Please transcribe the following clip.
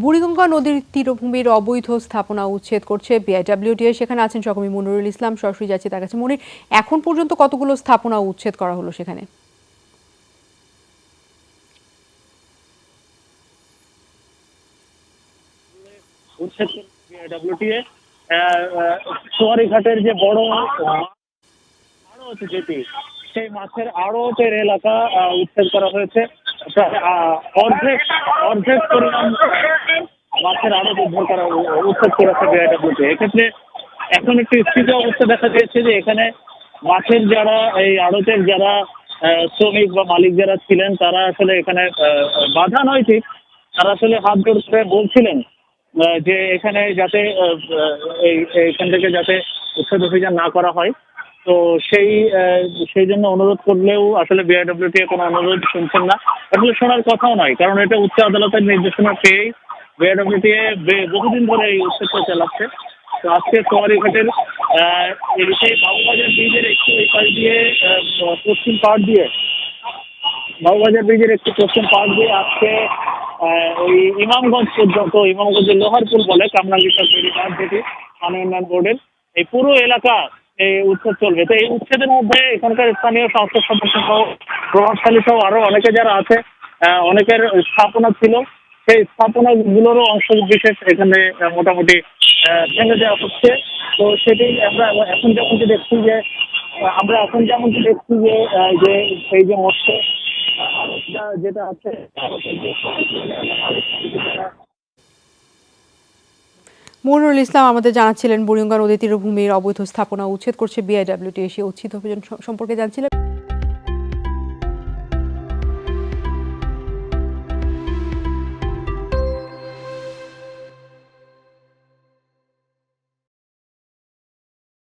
বুড়িগঙ্গা নদীর তীরভূমির অবৈধ স্থাপনা উচ্ছেদ করছে বিআইডব্লিউটিএ। সেখানে আছেন সহকর্মী মনিরুল ইসলাম, সরাসরি যাচ্ছে তার কাছে। মনির, এখন পর্যন্ত কতগুলো স্থাপনা উচ্ছেদ করা হলো সেখানে? উচ্ছেদ বিআইডব্লিউটিএ সোয়ারিঘাটের যে বড় আড়ত যেটি, সেই মাছের আড়তের এলাকা উচ্ছেদ করা হয়েছে। প্রায় অর্ধেক অর্ধেক পরিমাণ মাছের আড়ত উচ্ছেদ করেছে বিআইডব্লিউটিএ। এক্ষেত্রে এখন একটু স্থিত অবস্থা দেখা গিয়েছে যে এখানে মাছের যারা এই আড়তের যারা শ্রমিক বা মালিক যারা ছিলেন, তারা আসলে এখানে বাধা নয় ঠিক, তারা আসলে হাত জোড় করে বলছিলেন যে এখানে যাতে এইখান থেকে যাতে উচ্ছেদ অভিযান না করা হয়। তো সেই জন্য অনুরোধ করলেও আসলে বিআইডব্লিউটিএ কোনো অনুরোধ শুনছেন না। আসলে শোনার কথাও নয়, কারণ এটা উচ্চ আদালতের নির্দেশনা পেয়েই বিআইডব্লিউটিএ বহুদিন ধরে এই উচ্ছেদটা চালাচ্ছে। তো আজকে সোয়ারিঘাটের সেই বাবুবাজার ব্রিজের একটু এই পাশ দিয়ে পশ্চিম পাড় দিয়ে বাবুবাজার ব্রিজের একটু পশ্চিম পাড় দিয়ে আজকে ওই ইমামগঞ্জ পর্যন্ত, ইমামগঞ্জের লোহারপুর বলে কামরাঙ্গীরচর তৈরি পাড় যেটি পানি উন্নয়ন বোর্ডের, এই পুরো এলাকা এই উচ্ছেদ চলবে। তো এই উচ্ছেদের মধ্যে এখানকার স্থানীয় সংসদ সদস্য সহ প্রভাবশালী সহ আরো অনেকে যারা আছে, অনেকের স্থাপনা ছিল, সেই স্থাপনাগুলোরও অংশ বিশেষ এখানে মোটামুটি ভেঙে দেওয়া হচ্ছে। তো সেটি আমরা এখন যেমনটি দেখছি যে যে সেই যে মৎস্য যেটা আছে। মনিরুল ইসলাম আমাদের জানাচ্ছিলেন বুড়িগঙ্গা নদী তীরভূমির অবৈধ স্থাপনা উচ্ছেদ করছে বিআইডব্লিউটিএ। সেই উচ্ছেদ অভিযান সম্পর্কে জানছিলেন।